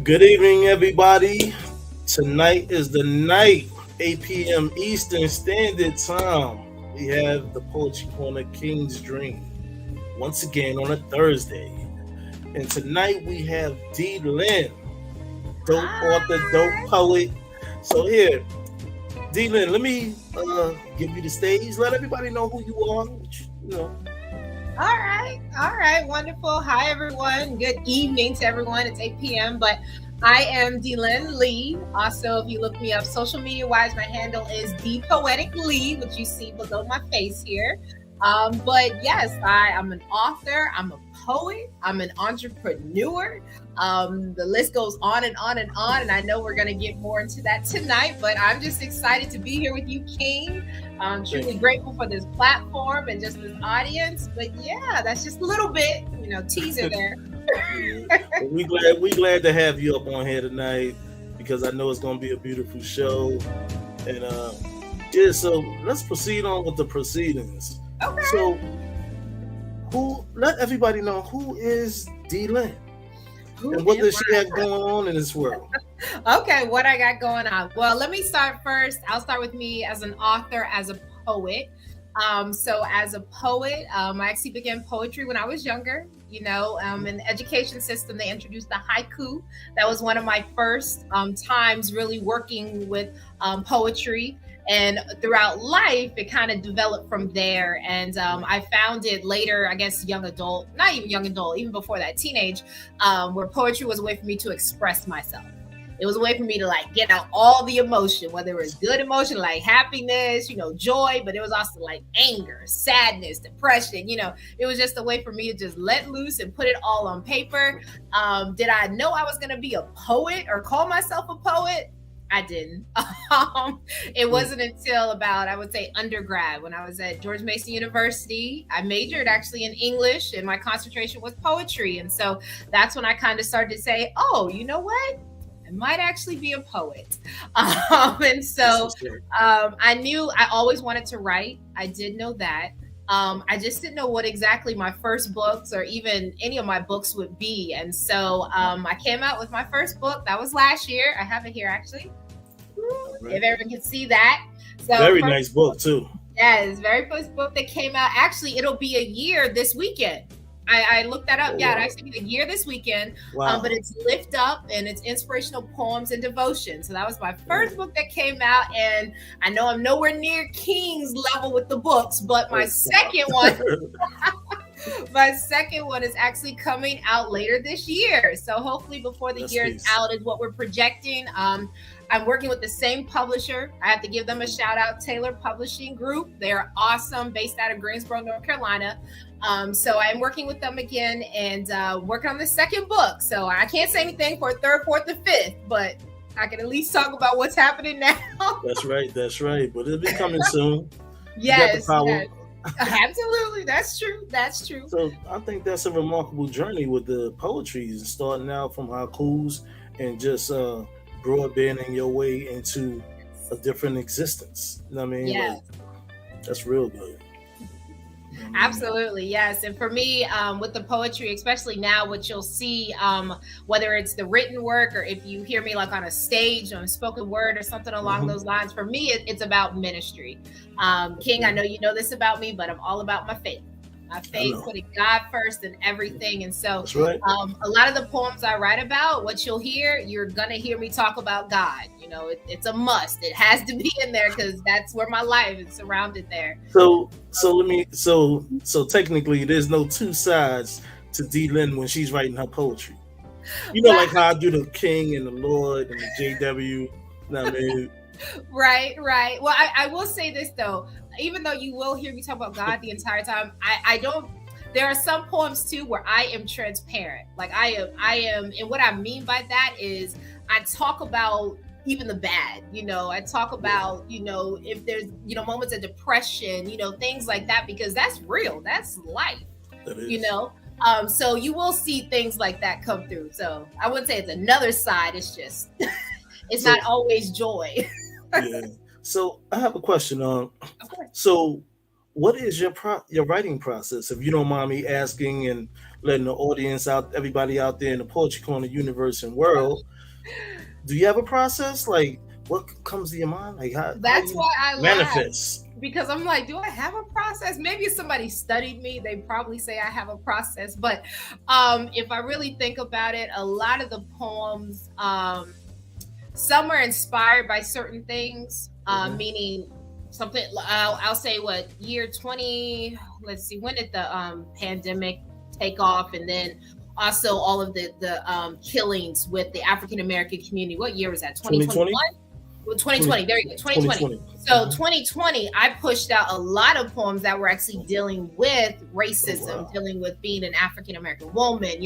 Good evening, everybody. Tonight is the night, 8 p.m. Eastern Standard Time. We have the Poetry Corner King's Dream once again on a Thursday. And tonight we have Deelynn, dope author, dope Hi. poet. So here, Deelynn, let me give you the stage. Let everybody know who you are. All right, wonderful. Hi, everyone. Good evening to everyone. It's 8 p.m., but I am Deelynn Leigh. Also, if you look me up social media wise, my handle is The Poetic Leigh, which you see below my face here. But yes, I'm an author, I'm a poet, I'm an entrepreneur. The list goes on and on and on, and I know we're going to get more into that tonight, but I'm just excited to be here with you, King. I'm truly grateful for this platform and just this audience. But yeah, that's just a little bit, teaser there. we glad to have you up on here tonight because I know it's going to be a beautiful show. And yeah, so let's proceed on with the proceedings. Okay. So, let everybody know who is Deelynn and what does she have going on in this world? Okay, what I got going on. Well, let me start first. I'll start with me as an author, as a poet. So as a poet, I actually began poetry when I was younger. In the education system, they introduced the haiku. That was one of my first times really working with poetry. And throughout life, it kind of developed from there. And I found it later, I guess, young adult, not even young adult, even before that, teenage, where poetry was a way for me to express myself. It was a way for me to get out all the emotion, whether it was good emotion like happiness, joy, but it was also like anger, sadness, depression. It was just a way for me to just let loose and put it all on paper. Did I know I was going to be a poet or call myself a poet? I didn't. It wasn't until about, I would say, undergrad when I was at George Mason University. I majored actually in English and my concentration was poetry. And so that's when I kind of started to say, oh, you know what? I might actually be a poet. And so I knew I always wanted to write. I did know that. I just didn't know what exactly my first books or even any of my books would be. And so I came out with my first book. That was last year. I have it here, actually. Right. If everyone can see that. So very nice book, too. Yeah, it's the very first book that came out. Actually, it'll be a year this weekend. I looked that up. Yeah, it'll actually be a year this weekend. Wow. But it's Lift Up and it's inspirational poems and devotion. So that was my first book that came out. And I know I'm nowhere near King's level with the books, but my second one, my second one is actually coming out later this year. So hopefully before the year is out is what we're projecting. I'm working with the same publisher. I have to give them a shout out, Taylor Publishing Group. They're awesome, based out of Greensboro, North Carolina. So I'm working with them again and working on the second book. So I can't say anything for third, fourth, or fifth, but I can at least talk about what's happening now. That's right. But it'll be coming soon. Yes. Absolutely. That's true. So I think that's a remarkable journey with the poetry, starting out from haikus and just broadbanding your way into a different existence. You know what I mean? Yes. That's real good. Absolutely, yes. And for me, with the poetry, especially now, what you'll see, whether it's the written work or if you hear me like on a stage on a spoken word or something along those lines, for me, it's about ministry. King, I know you know this about me, but I'm all about my faith. My faith, putting God first in everything. And so a lot of the poems I write about, what you'll hear, you're going to hear me talk about God. It's a must. It has to be in there because that's where my life is surrounded there. So technically there's no two sides to Deelynn when she's writing her poetry. Like how I do the King and the Lord and the JW. You know what I mean? Right. Well, I will say this though, even though you will hear me talk about God the entire time, I don't. There are some poems too where I am transparent. Like I am, and what I mean by that is I talk about even the bad. I talk about if there's moments of depression, things like that, because that's real. That's life. So you will see things like that come through. So I wouldn't say it's another side. It's just it's not always joy. Yeah. So I have a question. So what is your writing process, if you don't mind me asking, and letting the audience out, everybody out there in the Poetry Corner universe and world, do you have a process? Like, what comes to your mind? Like, how That's you why I laugh, manifest? because I'm like, do I have a process? Maybe if somebody studied me, they probably say I have a process. But if I really think about it, a lot of the poems, some are inspired by certain things, Hmm. meaning something. I'll say what year 20. Let's see, when did the pandemic take off, and then also all of the killings with the African American community. What year was that? 2020. 2021. Well, 20, 2020, there you go, 2020. 2020. So 2020, I pushed out a lot of poems that were actually dealing with Oh racism, wow. dealing with being an African American woman,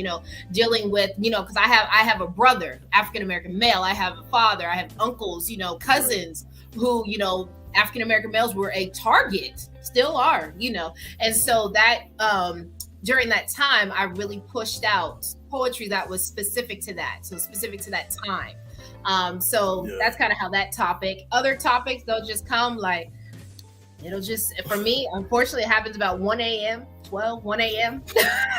dealing with, because I have a brother, African American male, I have a father, I have uncles, Right. cousins who, African American males were a target, still are, and so that during that time, I really pushed out poetry that was specific to that, so specific to that time. So Yeah. that's kind of how that topic. Other topics, they'll just come like, it'll just, for me, unfortunately, it happens about 1 a.m., 1 a.m.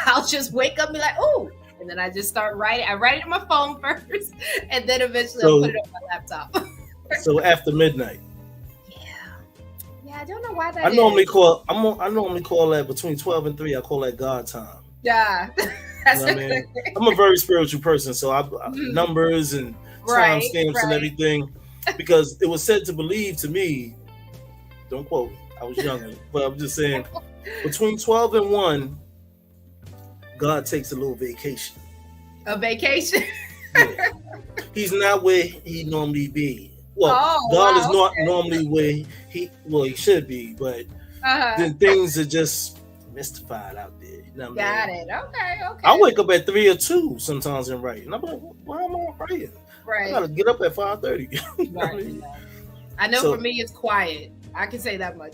I'll just wake up and be like, oh, and then I just start writing. I write it on my phone first, and then eventually I'll put So it on my laptop. so after midnight. Yeah. Yeah, I don't know why I that is. normally call I normally call that between 12 and 3. I call that God time. Yeah. You That's know what I mean? I'm a very spiritual person, so Mhm. numbers and Right, timestamps and right. everything, because it was said to believe to me. Don't quote me. I was younger, but I'm just saying, between 12 and 1, God takes a little vacation. A vacation. Yeah, He's not where he normally be. Well, Oh, God is wow. not normally where he should be, but Uh-huh. then things are just mystified out there. You know what I Got mean? it. Okay, I okay. wake up at 3 or 2 sometimes and write, and I'm like, why am I writing? I Right. gotta get up at 5:30. You know what I Right. mean? I know for So me, it's quiet. I can say that much.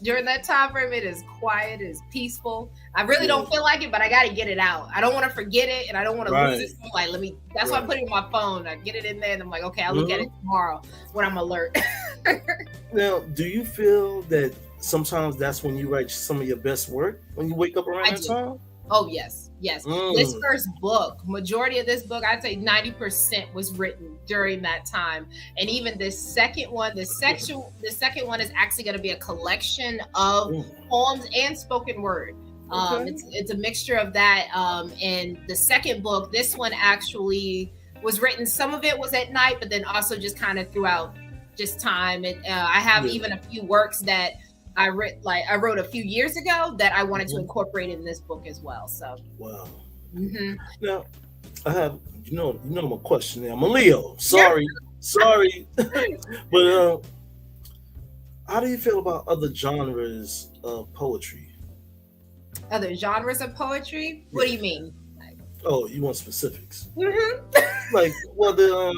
During that time frame, it is quiet, it is peaceful. I really yeah, don't feel like it, but I got to get it out. I don't want to forget it, and I don't want to lose it. right, So I'm like, that's why I right. put it in my phone. I get it in there, and I'm like, okay, I'll look at it Hmm. tomorrow when I'm alert. Now, do you feel that sometimes that's when you write some of your best work, when you wake up around I that do. time? Oh yes, yes. This Mm, first book, majority of this book, I'd say 90% was written during that time. And even this second one, the second one is actually going to be a collection of mm, poems and spoken word. okay. It's a mixture of that. And the second book, this one actually was written. Some of it was at night, but then also just kind of throughout just time. And I have Yeah. even a few works that I wrote a few years ago that I wanted to Hmm. incorporate in this book as well. So, Wow. hmm Now, I have I'm a question now. I'm a Leo. yeah. Sorry, but how do you feel about other genres of poetry? Other genres of poetry. What do Yeah. you mean? Oh, you want specifics? Hmm. Like whether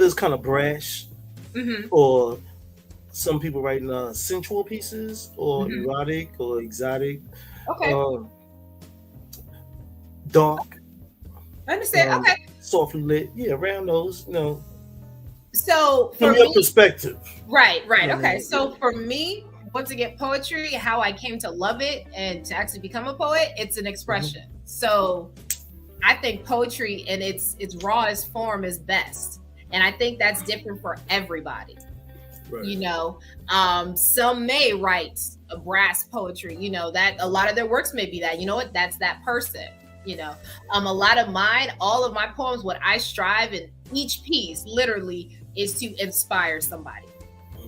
it's kind of brash, Hmm. or some people writing sensual pieces, or Hmm. erotic, or exotic, Okay, um, dark, I understand. Okay, softly lit. Yeah, around those. so From for your me, perspective. right, You right. know what I Okay, mean? so Yeah. for me, once again, poetry, how I came to love it and to actually become a poet, it's an Hmm. expression. So I think poetry in its rawest form is best, and I think that's different for everybody. Right. you know some may write a brass poetry, that a lot of their works may be that, what, that's that person. A lot of mine, all of my poems, what I strive in each piece literally is to inspire somebody.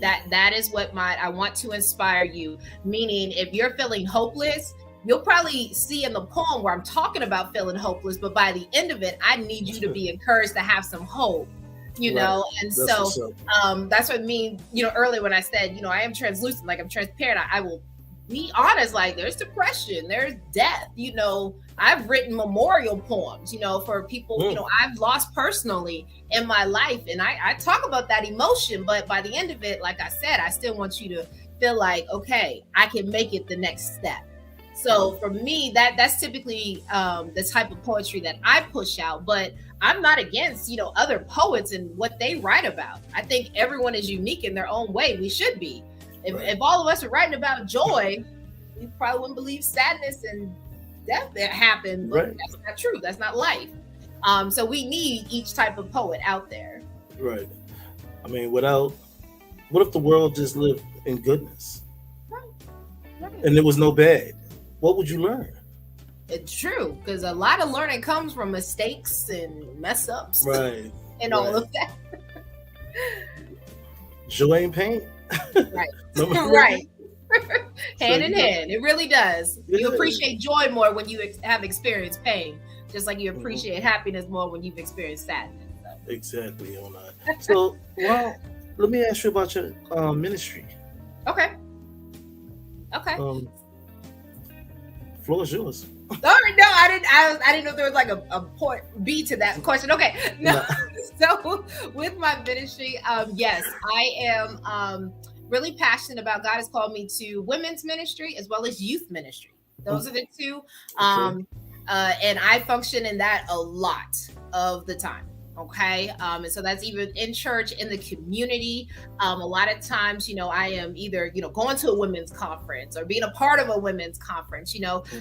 That is what I want to inspire you, meaning if you're feeling hopeless, you'll probably see in the poem where I'm talking about feeling hopeless, but by the end of it, I need you to be encouraged to have some hope. Right. And That's so what's up. that's what I mean, earlier when I said, I am translucent, like I'm transparent. I will be honest, like there's depression, there's death. I've written memorial poems, for people, Mm, I've lost personally in my life. And I talk about that emotion, but by the end of it, like I said, I still want you to feel like, okay, I can make it the next step. So for me, that's typically the type of poetry that I push out. But I'm not against, other poets and what they write about. I think everyone is unique in their own way. We should be. If all of us were writing about joy, we probably wouldn't believe sadness and death that happened. But that's not true. That's not life. So we need each type of poet out there. Right. I mean, what if the world just lived in goodness? Right. And there was no bad? What would you learn? It's true, because a lot of learning comes from mistakes and mess ups. Right. And all of that. Joy and pain. Right. Right. Hand in hand. It really does. You appreciate joy more when you have experienced pain, just like you appreciate happiness more when you've experienced sadness. So. Exactly. So, well, let me ask you about your ministry. Okay. Floor is yours. All right, no, I didn't know if there was like a point B to that question. Okay, no. So with my ministry, yes, I am really passionate about. God has called me to women's ministry as well as youth ministry. Those are the two, and I function in that a lot of the time. Okay. And so that's even in church, in the community. A lot of times, I am either, going to a women's conference or being a part of a women's conference.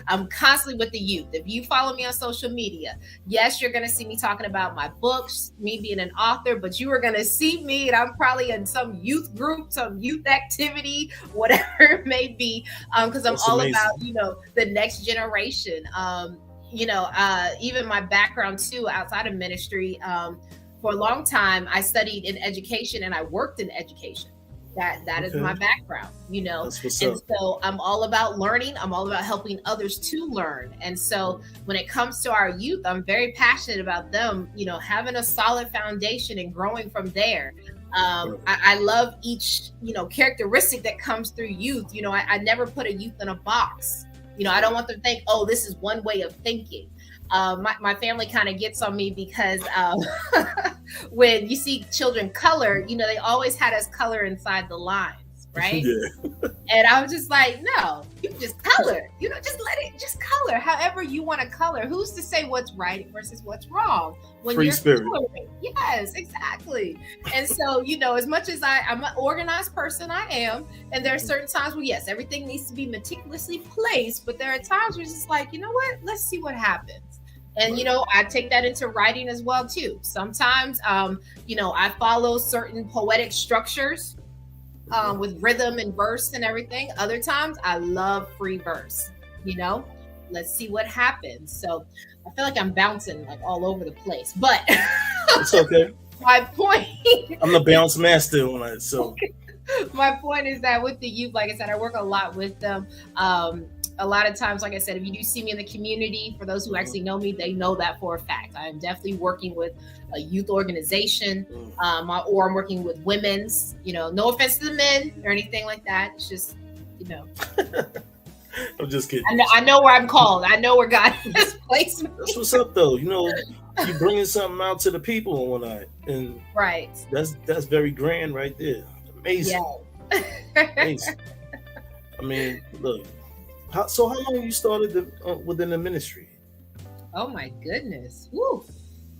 I'm constantly with the youth. If you follow me on social media, yes, you're going to see me talking about my books, me being an author, but you are going to see me and I'm probably in some youth group, some youth activity, whatever it may be. Because I'm all about, the next generation. Even my background too, outside of ministry, for a long time, I studied in education and I worked in education. That is my background, and so I'm all about learning. I'm all about helping others to learn. And so when it comes to our youth, I'm very passionate about them, having a solid foundation and growing from there. I love each, characteristic that comes through youth. I never put a youth in a box. I don't want them to think, oh, this is one way of thinking. My family kind of gets on me because when you see children color, they always had us color inside the lines, right? Yeah. And I was just like, no, you just color. Just let it just color however you want to color. Who's to say what's right versus what's wrong? When Free you're spirit. Coloring. Yes, exactly. And so, as much as I'm an organized person, I am. And there are certain times where, yes, everything needs to be meticulously placed. But there are times where it's just like, you know what? Let's see what happens. And, I take that into writing as well, too. Sometimes, I follow certain poetic structures with rhythm and verse and everything. Other times, I love free verse, Let's see what happens. So I feel like I'm bouncing like all over the place, but it's okay. My point. I'm the bounce master on it. So my point is that with the youth, like I said, I work a lot with them. A lot of times, like I said, if you do see me in the community, for those who actually know me, they know that for a fact. I am definitely working with a youth organization, or I'm working with women's, no offense to the men or anything like that. It's just, I'm just kidding. I know where I'm called. I know where God has placed me. That's what's up, though. You bringing something out to the people on one night, and right. That's very grand, right there. Amazing. Yeah. Amazing. I mean, look. So how long you started within the ministry? Oh my goodness. Woo.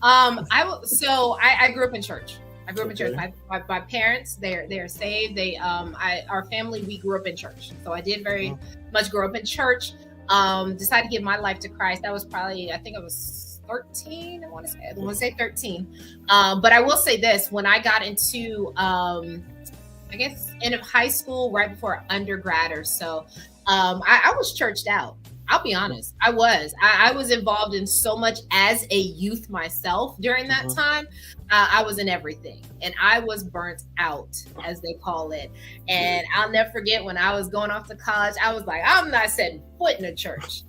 I grew up in church. I grew up in church. My parents, they're saved. Our family, we grew up in church. So I did very much grow up in church. Decided to give my life to Christ. That was probably, I think I was 13. I want to say 13. But I will say this: when I got into, I guess, end of high school, right before undergrad or so, I was churched out. I'll be honest. I was involved in so much as a youth myself during that time. I was in everything, and I was burnt out, as they call it. And I'll never forget when I was going off to college, I was like, I'm not setting foot in a church.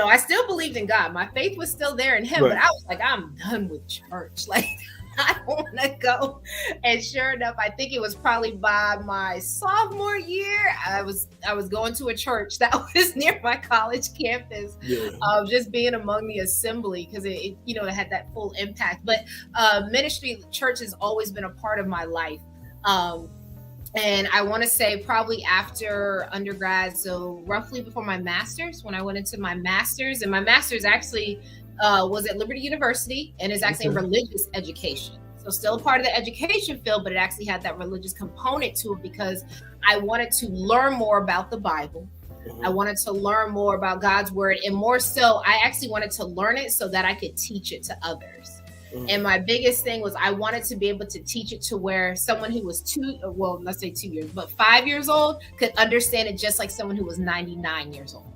I still believed in God. My faith was still there in him, but I was like, I'm done with church. Like, I don't want to go. And sure enough, I think it was probably by my sophomore year, I was going to a church that was near my college campus, just being among the assembly, because it had that full impact. But ministry, church has always been a part of my life. And I want to say probably after undergrad, so roughly before my master's, when I went into my master's, and my master's actually was at Liberty University, and is actually in religious education. So still a part of the education field, but it actually had that religious component to it because I wanted to learn more about the Bible. I wanted to learn more about God's word, and more so, I actually wanted to learn it so that I could teach it to others. And my biggest thing was I wanted to be able to teach it to where someone who was let's say 2 years, but 5 years old could understand it just like someone who was 99 years old.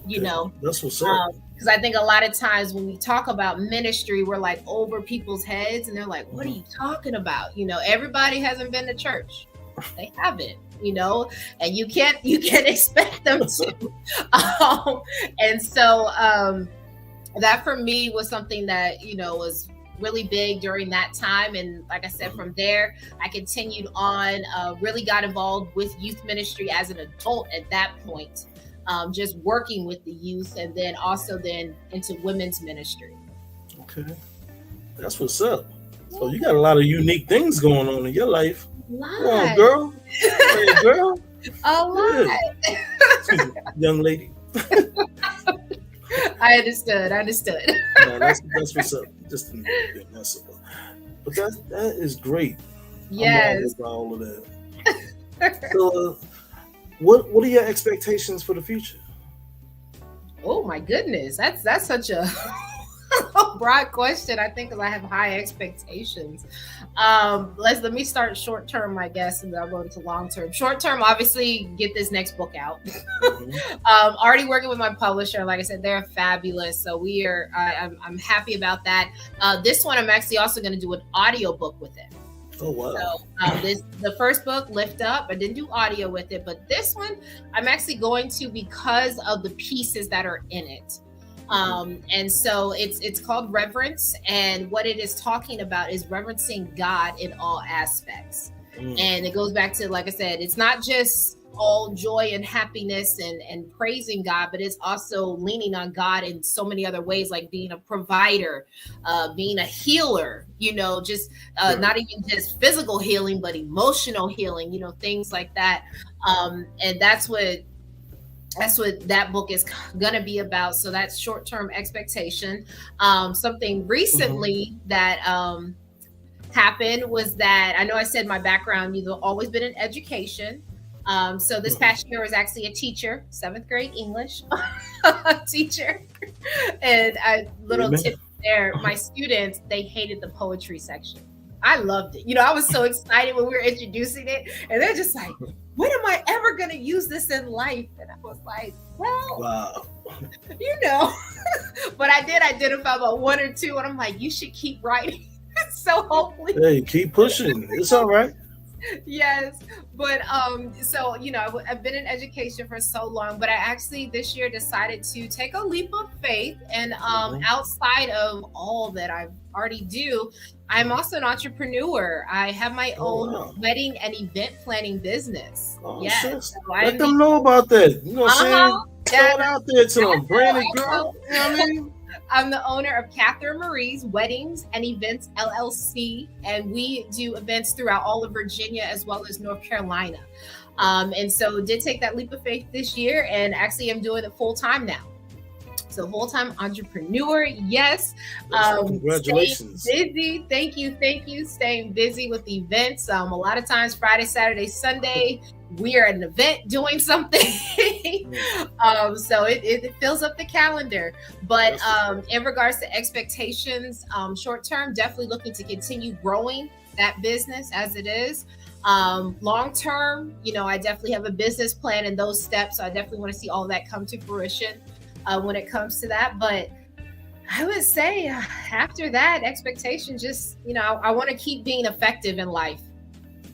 You know, that's what's up. Because I think a lot of times when we talk about ministry, we're like over people's heads, and they're like, "What are you talking about?" You know, everybody hasn't been to church; they haven't. You know, and you can't expect them to. And so that for me was something that was really big during that time. And like I said, from there, I continued on, really got involved with youth ministry as an adult at that point, just working with the youth, and then also into women's ministry. Okay. That's what's up. So you got a lot of unique things going on in your life. Come on, girl. Hey, girl. A lot. Young lady. I understood. No, that's what's up. Just a mess up. But that is great. Yes. I'm all about all of that. So, what are your expectations for the future? Oh my goodness, that's such a broad question. I think because I have high expectations. Let me start short term, I guess, and then I'll go into long term. Short term, obviously, get this next book out. Already working with my publisher. Like I said, they're fabulous. So I'm happy about that. This one, I'm actually also going to do an audio book with it. Oh wow! So the first book, Lift Up, I didn't do audio with it, but this one I'm actually going to because of the pieces that are in it. And so it's called Reverence, and what it is talking about is reverencing God in all aspects. And it goes back to, like I said, it's not just all joy and happiness and praising God, but it's also leaning on God in so many other ways, like being a provider, being a healer, just not even just physical healing, but emotional healing, things like that. And that's what that book is gonna be about. So that's short-term expectation. Something recently that happened was that, I know I said my background, always been in education. So this past year I was actually a teacher, 7th grade English teacher. And a little tip there, my students, they hated the poetry section. I loved it. I was so excited when we were introducing it, and they're just like, when am I ever going to use this in life? And I was like, well, wow. But I did identify about one or two, and I'm like, you should keep writing. So hopefully. Hey, keep pushing. It's all right. Yes. But so I've been in education for so long, but I actually this year decided to take a leap of faith, and outside of all that I already do, I'm also an entrepreneur. I have my own wedding and event planning business. Oh, yes. So let them know about that. You know what I'm saying? Throw it out there to them. Brandon, girl. You know what I mean? I'm the owner of Catherine Marie's Weddings and Events LLC, and we do events throughout all of Virginia as well as North Carolina. And so did take that leap of faith this year, and actually I'm doing it full time now. So full-time entrepreneur, yes. Congratulations. Busy. Thank you. Staying busy with events. A lot of times Friday, Saturday, Sunday, we are at an event doing something. So it fills up the calendar. But in regards to expectations, short term, definitely looking to continue growing that business as it is. Long term, I definitely have a business plan and those steps. So I definitely want to see all that come to fruition when it comes to that. But I would say after that, expectation, just, I want to keep being effective in life.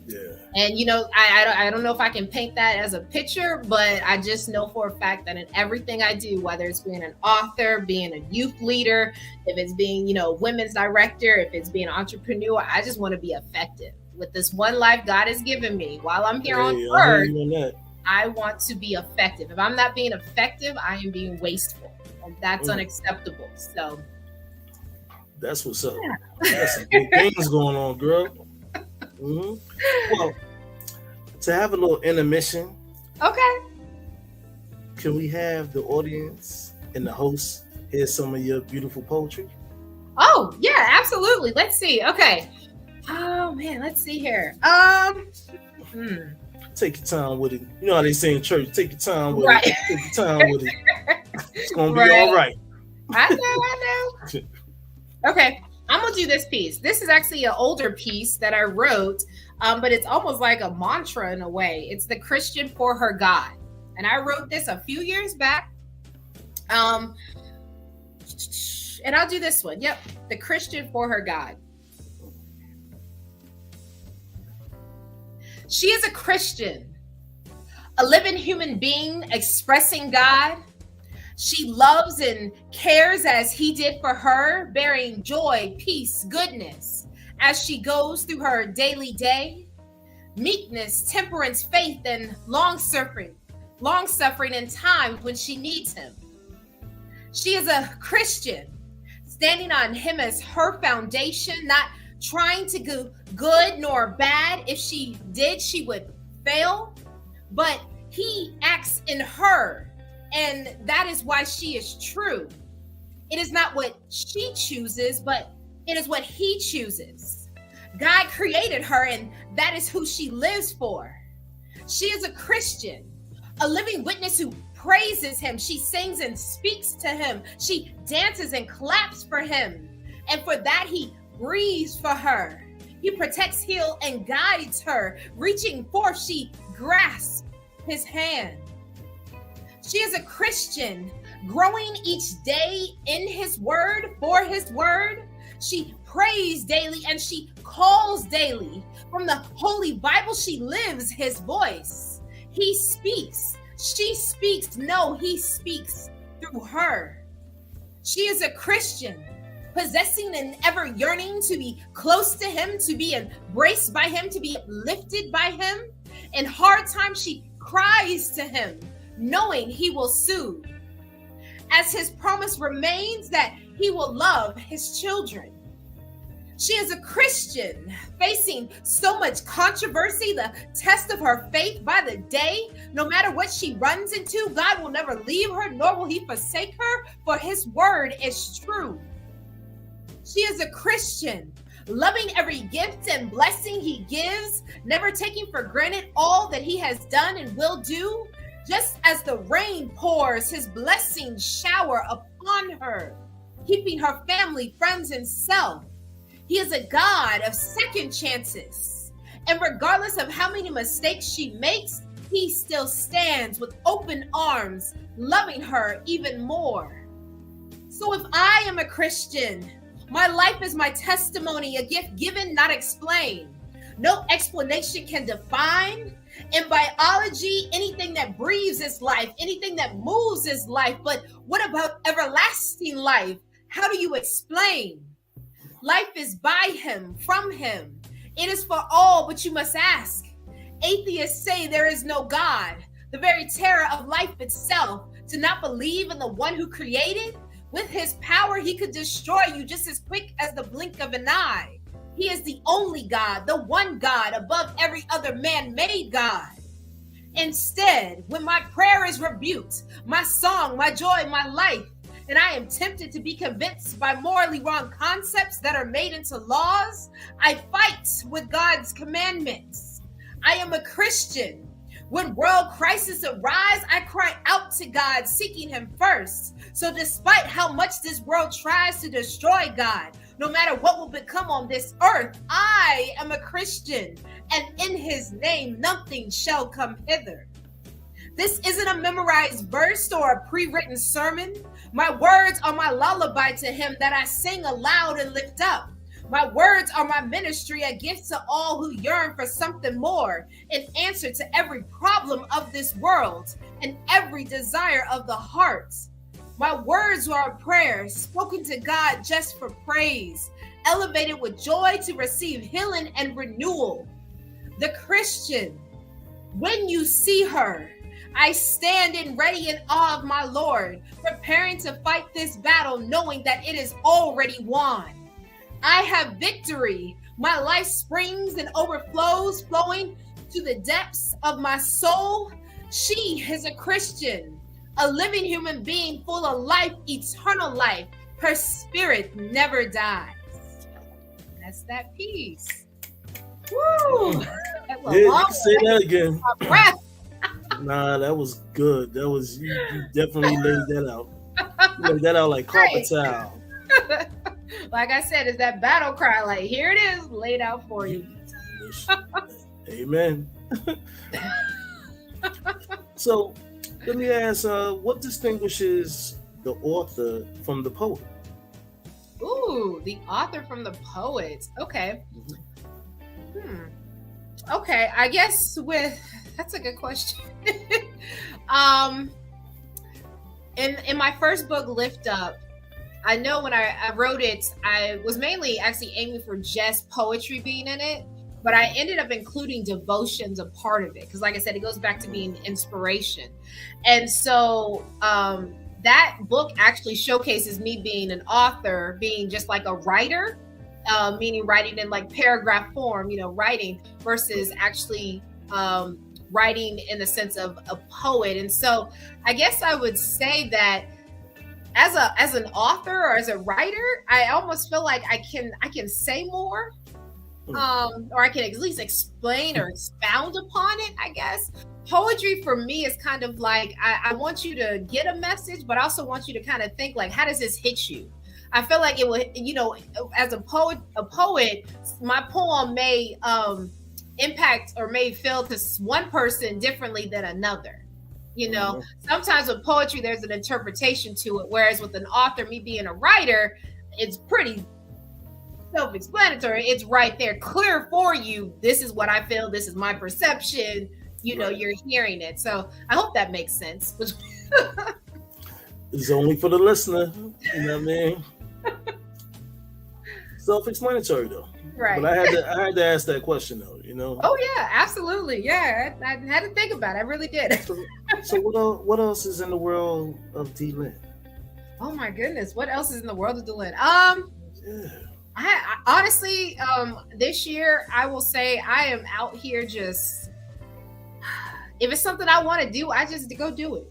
Yeah. And, I don't know if I can paint that as a picture, but I just know for a fact that in everything I do, whether it's being an author, being a youth leader, if it's being, women's director, if it's being an entrepreneur, I just want to be effective with this one life God has given me while I'm here on earth. I want to be effective. If I'm not being effective, I am being wasteful, and that's unacceptable. So that's what's up. That's some big things going on, girl. Well, to have a little intermission, okay, can we have the audience and the host hear some of your beautiful poetry? Oh yeah, absolutely. Let's see. Okay, Oh man, let's see here. Take your time with it. You know how they say in church, take your time with Right. it. Take your time with it. It's gonna be Right. all right. I know. Okay, I'm gonna do this piece. This is actually an older piece that I wrote, but it's almost like a mantra in a way. It's the Christian for her God, and I wrote this a few years back. And I'll do this one. Yep, the Christian for her God. She is a Christian, a living human being expressing God. She loves and cares as he did for her, bearing joy, peace, goodness as she goes through her daily day. Meekness, temperance, faith, and long suffering in times when she needs him. She is a Christian, standing on him as her foundation, not trying to do good nor bad. If she did, she would fail, but he acts in her. And that is why she is true. It is not what she chooses, but it is what he chooses. God created her, and that is who she lives for. She is a Christian, a living witness who praises him. She sings and speaks to him. She dances and claps for him. And for that, he breathes for her. He protects, heals, and guides her. Reaching forth, she grasps his hand. She is a Christian, growing each day in his word, for his word. She prays daily and she calls daily. From the Holy Bible, she lives his voice. He speaks. She speaks. No, he speaks through her. She is a Christian, possessing and ever yearning to be close to him, to be embraced by him, to be lifted by him. In hard times, she cries to him, knowing he will soothe, as his promise remains that he will love his children. She is a Christian, facing so much controversy, the test of her faith by the day. No matter what she runs into, God will never leave her, nor will he forsake her, for his word is true. She is a Christian, loving every gift and blessing he gives, never taking for granted all that he has done and will do. Just as the rain pours his blessings shower upon her, keeping her family, friends, and self. He is a God of second chances. And regardless of how many mistakes she makes, he still stands with open arms, loving her even more. So if I am a Christian, my life is my testimony, a gift given, not explained. No explanation can define. In biology, anything that breathes is life, anything that moves is life. But what about everlasting life? How do you explain? Life is by him, from him. It is for all, but you must ask. Atheists say there is no God, the very terror of life itself. To not believe in the one who created, with his power, he could destroy you just as quick as the blink of an eye. He is the only God, the one God above every other man-made God. Instead, when my prayer is rebuked, my song, my joy, my life, and I am tempted to be convinced by morally wrong concepts that are made into laws, I fight with God's commandments. I am a Christian. When world crisis arise, I cry out to God, seeking him first. So despite how much this world tries to destroy God, no matter what will become on this earth, I am a Christian, and in his name nothing shall come hither. This isn't a memorized verse or a pre-written sermon. My words are my lullaby to him that I sing aloud and lift up. My words are my ministry, a gift to all who yearn for something more, an answer to every problem of this world and every desire of the heart. My words are a prayer spoken to God just for praise, elevated with joy to receive healing and renewal. The Christian, when you see her, I stand in ready in awe of my Lord, preparing to fight this battle, knowing that it is already won. I have victory. My life springs and overflows, flowing to the depths of my soul. She is a Christian, a living human being full of life, eternal life. Her spirit never dies. That's that piece. Woo! That's a Yeah, you long can say that again. breath. Nah, that was good. That was you definitely laid that out. You laid that out like carpet towel. Like I said, it's that battle cry. Like, here it is, laid out for you. Amen. So, let me ask, what distinguishes the author from the poet? Ooh, the author from the poet. Okay. Okay, I guess that's a good question. In my first book, Lift Up, I know when I wrote it, I was mainly actually aiming for just poetry being in it, but I ended up including devotions a part of it because, like I said, it goes back to being inspiration. And so that book actually showcases me being an author, being just like a writer, meaning writing in like paragraph form, writing versus actually writing in the sense of a poet. And so I guess I would say that as an author or as a writer, I almost feel like I can say more, or I can at least explain or expound upon it, I guess. Poetry for me is kind of like, I want you to get a message, but I also want you to kind of think like, how does this hit you? I feel like it would, as a poet, my poem may impact or may feel to one person differently than another. Sometimes with poetry, there's an interpretation to it. Whereas with an author, me being a writer, it's pretty self-explanatory. It's right there, clear for you. This is what I feel. This is my perception. You're hearing it. So I hope that makes sense. It's only for the listener. You know what I mean? Self-explanatory though. Right. But I had to ask that question though, Oh yeah, absolutely. Yeah. I had to think about it. I really did. So what else is in the world of Deelynn? Oh my goodness. What else is in the world of Deelynn? Yeah. I honestly, this year I will say I am out here just, if it's something I want to do, I just go do it.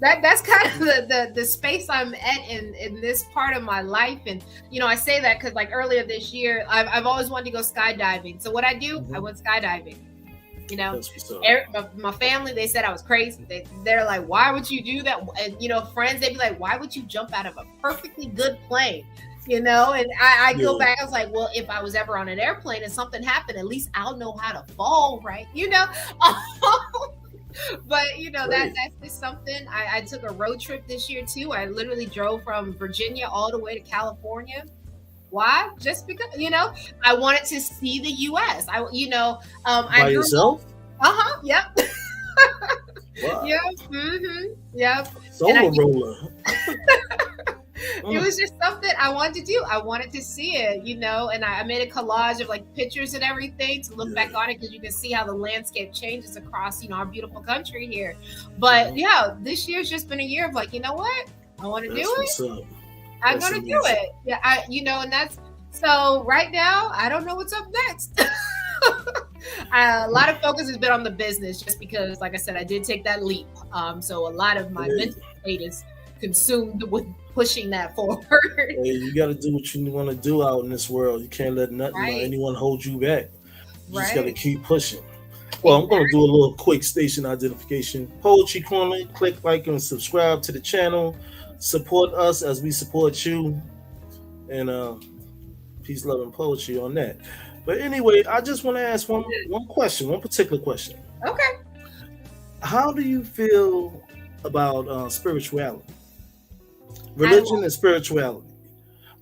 That's kind of the space I'm at in this part of my life. And, I say that because like earlier this year, I've always wanted to go skydiving. So what I do, I went skydiving. My family, they said I was crazy. They're like, why would you do that? And, friends, they'd be like, why would you jump out of a perfectly good plane? And I go back, I was like, well, if I was ever on an airplane and something happened, at least I'll know how to fall, right? But that's just something. I took a road trip this year too. I literally drove from Virginia all the way to California. Why? Just because I wanted to see the U.S. By yourself? Yep. Wow. Yep. Mm-hmm. Yep. Solo roller. It was just something I wanted to do. I wanted to see it, and I made a collage of like pictures and everything to look back on it because you can see how the landscape changes across, our beautiful country here. But yeah, this year's just been a year of like, you know what? I want to do it. I'm going to do it. Yeah. And that's, so right now, I don't know what's up next. A lot of focus has been on the business just because, like I said, I did take that leap. So a lot of my mental state is consumed with pushing that forward. Hey, you got to do what you want to do out in this world. You can't let nothing or anyone hold you back. You just got to keep pushing. Well, I'm going to do a little quick station identification. Poetry Corner, click like and subscribe to the channel. Support us as we support you. And peace, love, and poetry on that. But anyway, I just want to ask one particular question. Okay. How do you feel about spirituality? Religion and spirituality.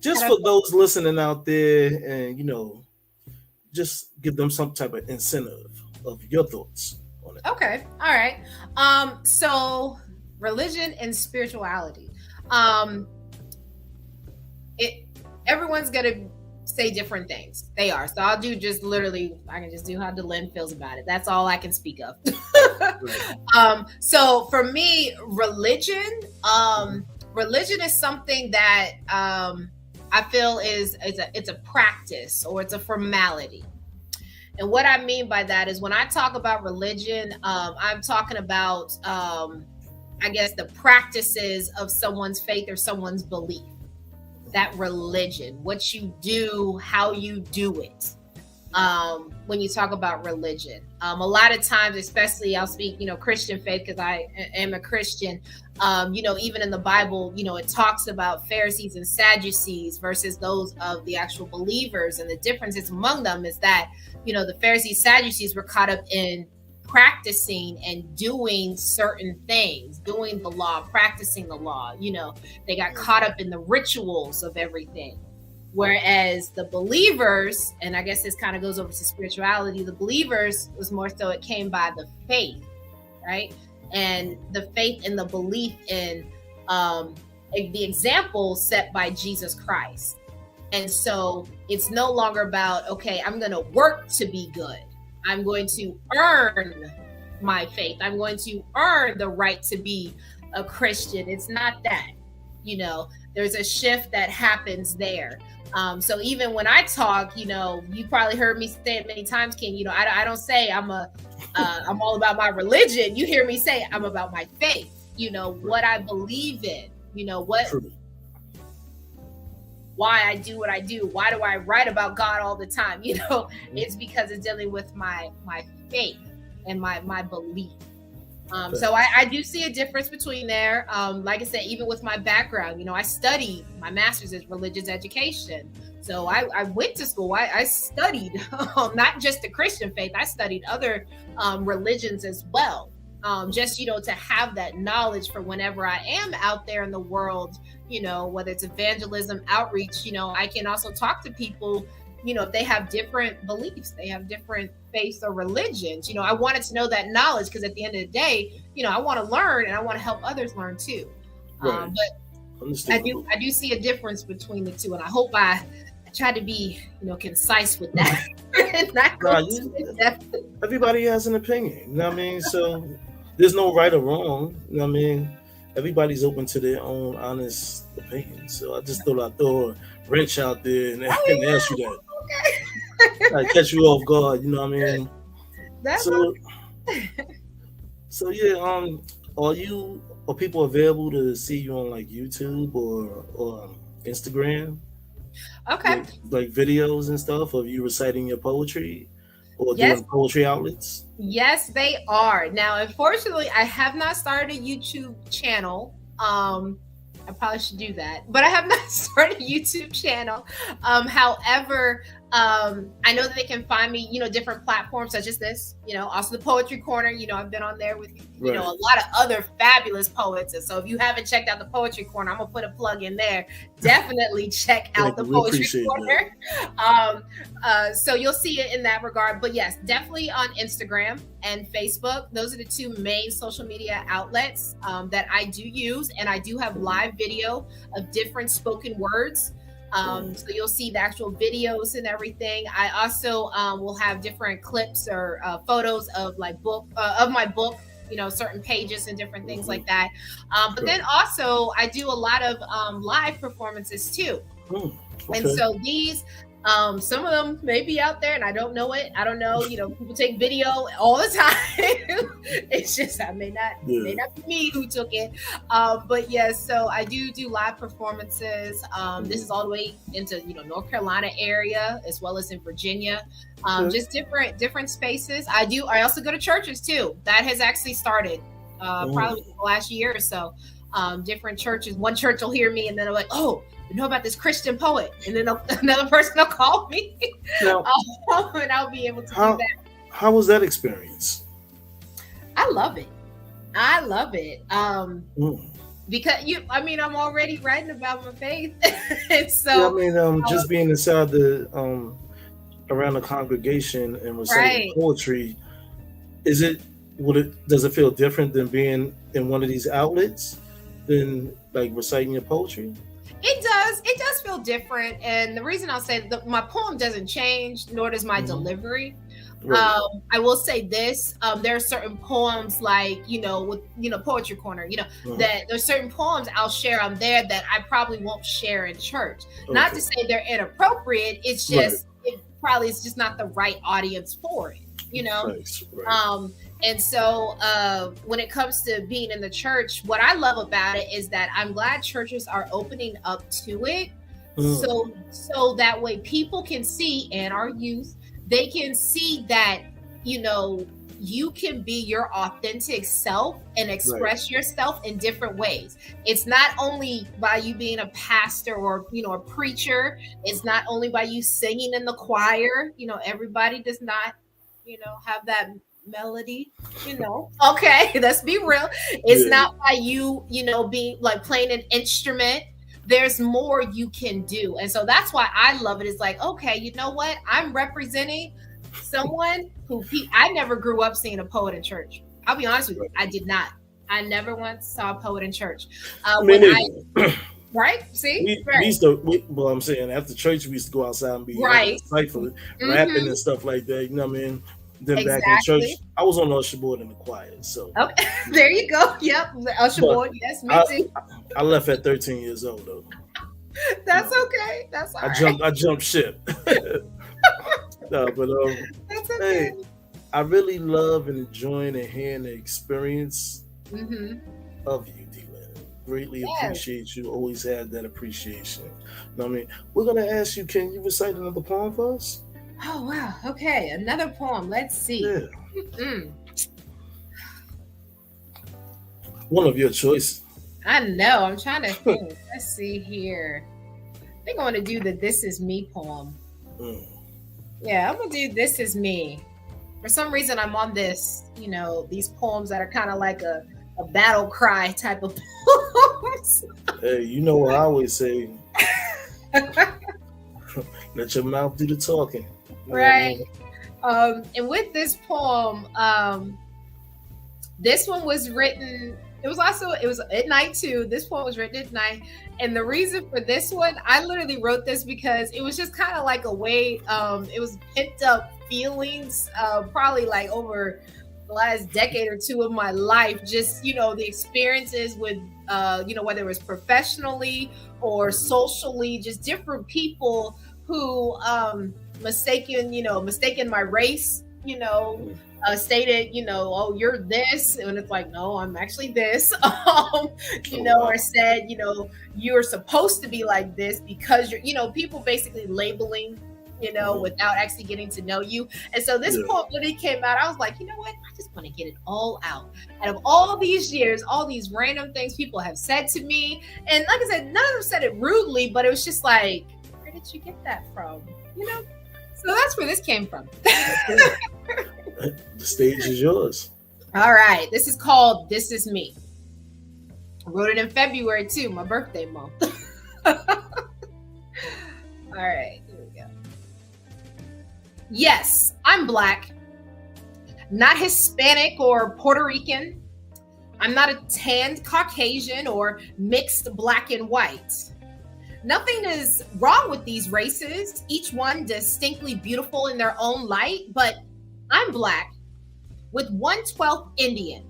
Just for those listening out there and, just give them some type of incentive of your thoughts on it. Okay. All right. So religion and spirituality. Everyone's going to say different things. They are. So I'll do just literally, I can just do how Deelynn feels about it. That's all I can speak of. So for me, religion is something that I feel it's a practice or it's a formality. And what I mean by that is when I talk about religion, I'm talking about, I guess, the practices of someone's faith or someone's belief. That religion, what you do, how you do it. when you talk about religion. A lot of times, especially I'll speak, Christian faith, because I am a Christian. Even in the Bible, it talks about Pharisees and Sadducees versus those of the actual believers. And the differences among them is that, the Pharisees, Sadducees were caught up in practicing and doing certain things, doing the law, practicing the law. They got caught up in the rituals of everything. Whereas the believers, and I guess this kind of goes over to spirituality, the believers was more so it came by the faith, right? And the faith and the belief in the example set by Jesus Christ. And so it's no longer about, okay, I'm going to work to be good. I'm going to earn my faith. I'm going to earn the right to be a Christian. It's not that, there's a shift that happens there. So even when I talk, you probably heard me say it many times, Ken, I don't say I'm all about my religion. You hear me say I'm about my faith, what I believe in, why I do what I do. Why do I write about God all the time? It's because it's dealing with my faith and my belief. So I do see a difference between there. Like I said, even with my background, I studied, my master's is religious education. So I went to school. I studied not just the Christian faith. I studied other religions as well. Just, to have that knowledge for whenever I am out there in the world, whether it's evangelism, outreach, I can also talk to people, if they have different beliefs, they have different faiths or religions. I wanted to know that knowledge because at the end of the day, I want to learn and I want to help others learn too. Right. But I do see a difference between the two, and I hope I try to be, concise with that. And not go too in-depth. Everybody has an opinion. You know what I mean? So there's no right or wrong. You know what I mean? Everybody's open to their own honest opinion. So I just thought I'd throw a wrench out there and ask you that. Okay. I catch you off guard, you know what I mean? That's so yeah, are people available to see you on like YouTube or Instagram? okay. Like videos and stuff of you reciting your poetry or doing poetry outlets? Yes, they are. Now, unfortunately, I have not started a YouTube channel. I probably should do that, but I have not started a YouTube channel. However, I know that they can find me, different platforms such as this, also the Poetry Corner. I've been on there with, a lot of other fabulous poets. And so if you haven't checked out the Poetry Corner, I'm going to put a plug in there. Definitely check out the Poetry Corner. So you'll see it in that regard. But yes, definitely on Instagram and Facebook. Those are the two main social media outlets that I do use. And I do have live video of different spoken words. So you'll see the actual videos and everything. I also will have different clips or photos of of my book, certain pages and different things like that. But then also I do a lot of live performances too. Okay. And so these, some of them may be out there and I don't know it. I don't know, people take video all the time. It's just, I may not be me who took it. But yes, so I do live performances. This is all the way into, North Carolina area, as well as in Virginia. Just different spaces. I also go to churches too. That has actually started probably the last year or so. Different churches. One church will hear me and then they're like, oh, you know about this Christian poet, and then another person will call me, now, and I'll be able to do that. How was that experience? I love it. Because I'm already writing about my faith, and so just being inside around the congregation and reciting poetry, does it feel different than being in one of these outlets than like reciting your poetry? It does feel different. And the reason I'll say that my poem doesn't change, nor does my delivery. Right. I will say this, there are certain poems like, with, Poetry Corner, that there's certain poems I'll share on there that I probably won't share in church. Okay. Not to say they're inappropriate. It's just, it probably is just not the right audience for it, Right. And so when it comes to being in the church, what I love about it is that I'm glad churches are opening up to it. So that way people can see, and our youth, they can see that, you can be your authentic self and express yourself in different ways. It's not only by you being a pastor or, a preacher. It's not only by you singing in the choir. Everybody does not, have that melody, Okay, let's be real. It's not by you, being like playing an instrument. There's more you can do. And so that's why I love it. It's like, okay, you know what? I'm representing someone who I never grew up seeing a poet in church. I'll be honest with you. I did not. I never once saw a poet in church. Right? See? We used to, I'm saying after church, we used to go outside and be rapping and stuff like that. You know what I mean? Then back in church, I was on the usher board in the choir. So okay, there you go. Yep, the usher board. Yes, me too. I left at 13 years old though. That's okay. That's all right. I jumped ship. No, but that's okay. Hey, I really love and enjoying and hearing the experience of you, Deelynn. Greatly appreciate you. Always had that appreciation. You know what I mean? We're gonna ask you, can you recite another poem for us? Oh wow. Okay, another poem. Let's see. Yeah. One of your choices. I know. I'm trying to think. Let's see here. I think I want to do the "This Is Me" poem. Yeah, I'm gonna do "This Is Me." For some reason, I'm on this, these poems that are kind of like a battle cry type of poems. Hey, you know what I always say? Let your mouth do the talking. Right. And with this poem, this one was written. It was at night too. This poem was written at night. And the reason for this one, I literally wrote this because it was just kind of like a way, it was pent up feelings, probably like over the last decade or two of my life, just, the experiences with, whether it was professionally or socially, just different people who, mistaken my race, stated, oh, you're this, and it's like, no, I'm actually this, or said, you're supposed to be like this because you're, people basically labeling, without actually getting to know you. And so this poem, when it came out, I was like, you know what? I just want to get it all out. Out of all these years, all these random things people have said to me. And like I said, none of them said it rudely, but it was just like, where did you get that from? So that's where this came from. The stage is yours. All right. This is called "This Is Me." I wrote it in February too, my birthday month. All right. Here we go. Yes, I'm Black, not Hispanic or Puerto Rican. I'm not a tanned Caucasian or mixed Black and white. Nothing is wrong with these races, each one distinctly beautiful in their own light, but I'm Black with 1/12 Indian,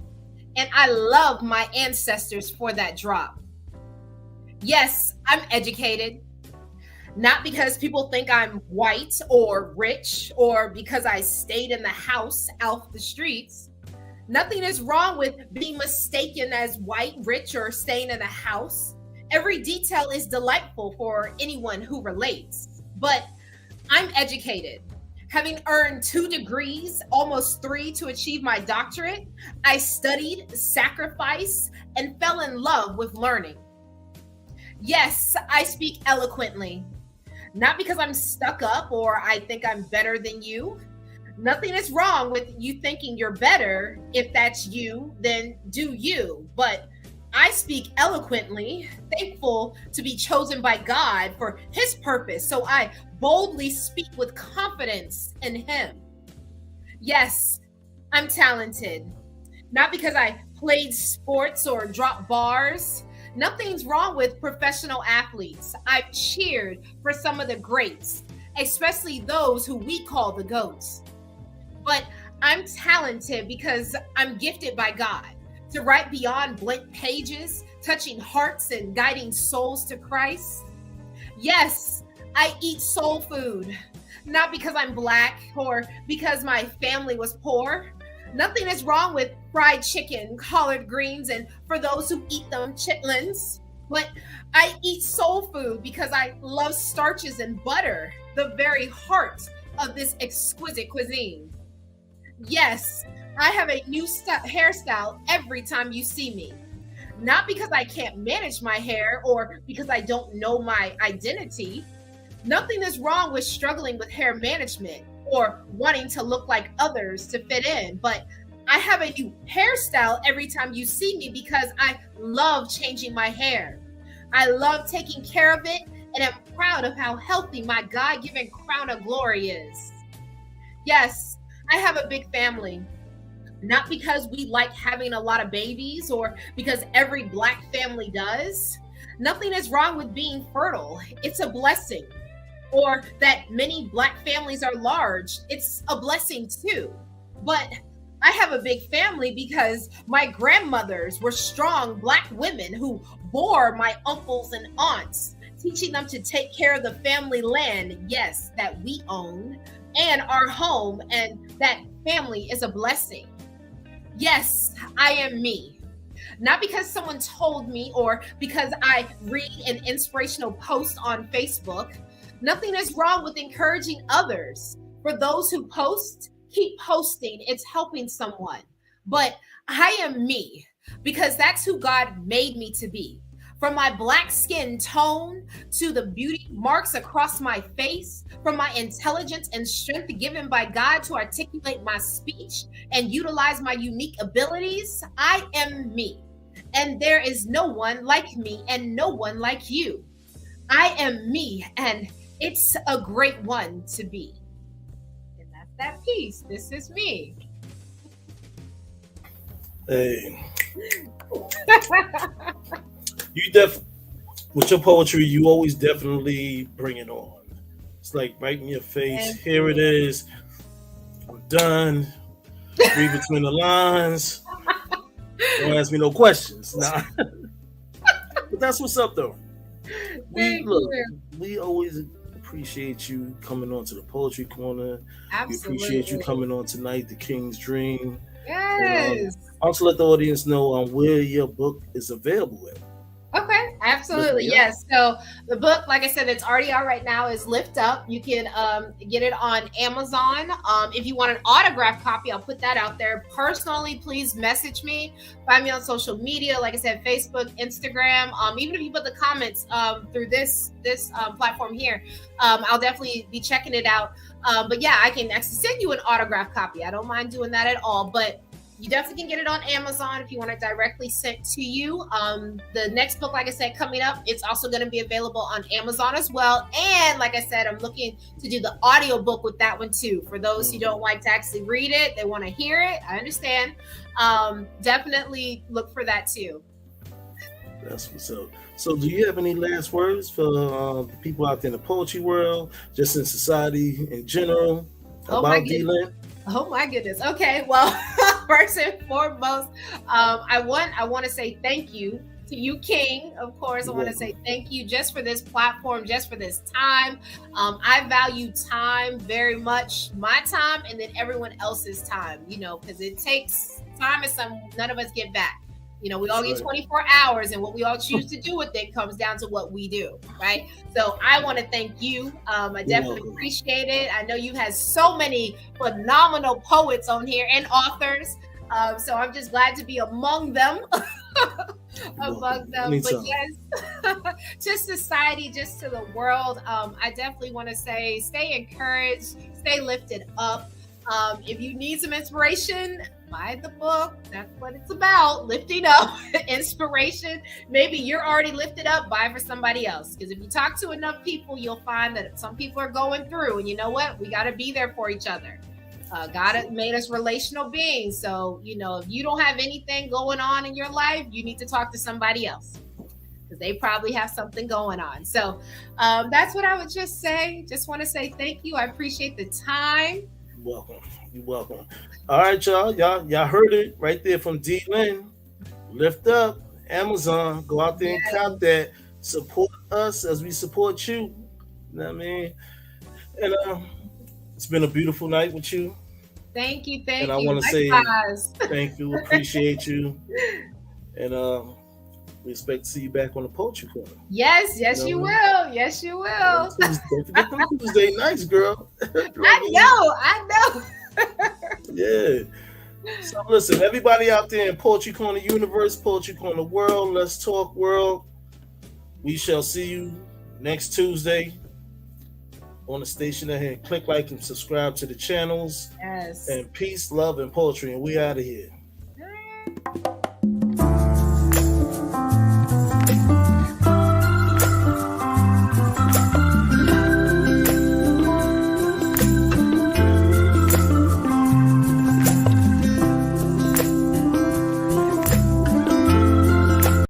and I love my ancestors for that drop. Yes, I'm educated, not because people think I'm white or rich or because I stayed in the house off the streets. Nothing is wrong with being mistaken as white, rich, or staying in the house. Every detail is delightful for anyone who relates. But I'm educated. Having earned 2 degrees, almost 3 to achieve my doctorate, I studied, sacrificed, and fell in love with learning. Yes, I speak eloquently. Not because I'm stuck up or I think I'm better than you. Nothing is wrong with you thinking you're better. If that's you, then do you. But I speak eloquently, thankful to be chosen by God for his purpose. So I boldly speak with confidence in him. Yes, I'm talented. Not because I played sports or dropped bars. Nothing's wrong with professional athletes. I've cheered for some of the greats, especially those who we call the GOATs. But I'm talented because I'm gifted by God to write beyond blank pages, touching hearts and guiding souls to Christ. Yes, I eat soul food, not because I'm Black or because my family was poor. Nothing is wrong with fried chicken, collard greens, and for those who eat them, chitlins. But I eat soul food because I love starches and butter, the very heart of this exquisite cuisine. Yes, I have a new hairstyle every time you see me. Not because I can't manage my hair or because I don't know my identity. Nothing is wrong with struggling with hair management or wanting to look like others to fit in, but I have a new hairstyle every time you see me because I love changing my hair. I love taking care of it, and I'm proud of how healthy my God given crown of glory is. Yes, I have a big family. Not because we like having a lot of babies or because every Black family does. Nothing is wrong with being fertile. It's a blessing. Or that many Black families are large. It's a blessing too. But I have a big family because my grandmothers were strong Black women who bore my uncles and aunts, teaching them to take care of the family land, yes, that we own, and our home, and that family is a blessing. Yes, I am me. Not because someone told me or because I read an inspirational post on Facebook. Nothing is wrong with encouraging others. For those who post, keep posting. It's helping someone. But I am me because that's who God made me to be. From my Black skin tone to the beauty marks across my face, from my intelligence and strength given by God to articulate my speech and utilize my unique abilities, I am me. And there is no one like me and no one like you. I am me, and it's a great one to be. And that's that piece. This is me. Hey. With your poetry, you always definitely bring it on. It's like right in your face. Here it is. I'm done. Read between the lines. Don't ask me no questions. Nah. But that's what's up, though. We always appreciate you coming on to the Poetry Corner. Absolutely. We appreciate you coming on tonight, The King's Dream. Yes. And, also let the audience know where your book is available at. Okay, absolutely. Yes. So the book, like I said, it's already out right now, is Lift Up. You can get it on Amazon. If you want an autographed copy, I'll put that out there. Personally, please message me. Find me on social media, like I said, Facebook, Instagram. Even if you put the comments through this platform here, I'll definitely be checking it out. But yeah, I can actually send you an autographed copy. I don't mind doing that at all. But you definitely can get it on Amazon if you want it directly sent to you. The next book, like I said, coming up, it's also going to be available on Amazon as well. And like I said, I'm looking to do the audio book with that one too. For those who don't like to actually read it, they want to hear it. I understand. Definitely look for that too. That's what's up. So do you have any last words for the people out there in the poetry world, just in society in general, about Deelynn? Oh my goodness. Okay. Well, first and foremost, I want to say thank you to you, King. Of course, I want to say thank you just for this platform, just for this time. I value time very much, my time, and then everyone else's time. Because it takes time, is none of us get back. We all get 24 hours, and what we all choose to do with it comes down to what we do, right? So I want to thank you. I definitely appreciate it. I know you had so many phenomenal poets on here and authors. So I'm just glad to be among them. But yes, to society, just to the world, I definitely want to say, stay encouraged, stay lifted up. If you need some inspiration, buy the book. That's what it's about, lifting up, inspiration. Maybe you're already lifted up, buy for somebody else. Because if you talk to enough people, you'll find that some people are going through, and you know what? We got to be there for each other. God made us relational beings. So, if you don't have anything going on in your life, you need to talk to somebody else, because they probably have something going on. So that's what I would just say. Just want to say thank you. I appreciate the time. You're welcome. All right, y'all. Y'all heard it right there from Deelynn. Lift Up, Amazon. Go out there and cop that. Support us as we support you. You know what I mean? And it's been a beautiful night with you. Thank you. And I want to say thank you. Appreciate you. And We expect to see you back on the Poetry Corner. Yes, you will. Yes, you will. Don't forget them Tuesday nights, girl. I know. Yeah. So listen, everybody out there in Poetry Corner Universe, Poetry Corner World, Let's Talk World. We shall see you next Tuesday on the station ahead. Click like and subscribe to the channels. Yes. And peace, love, and poetry. And we out of here. All right.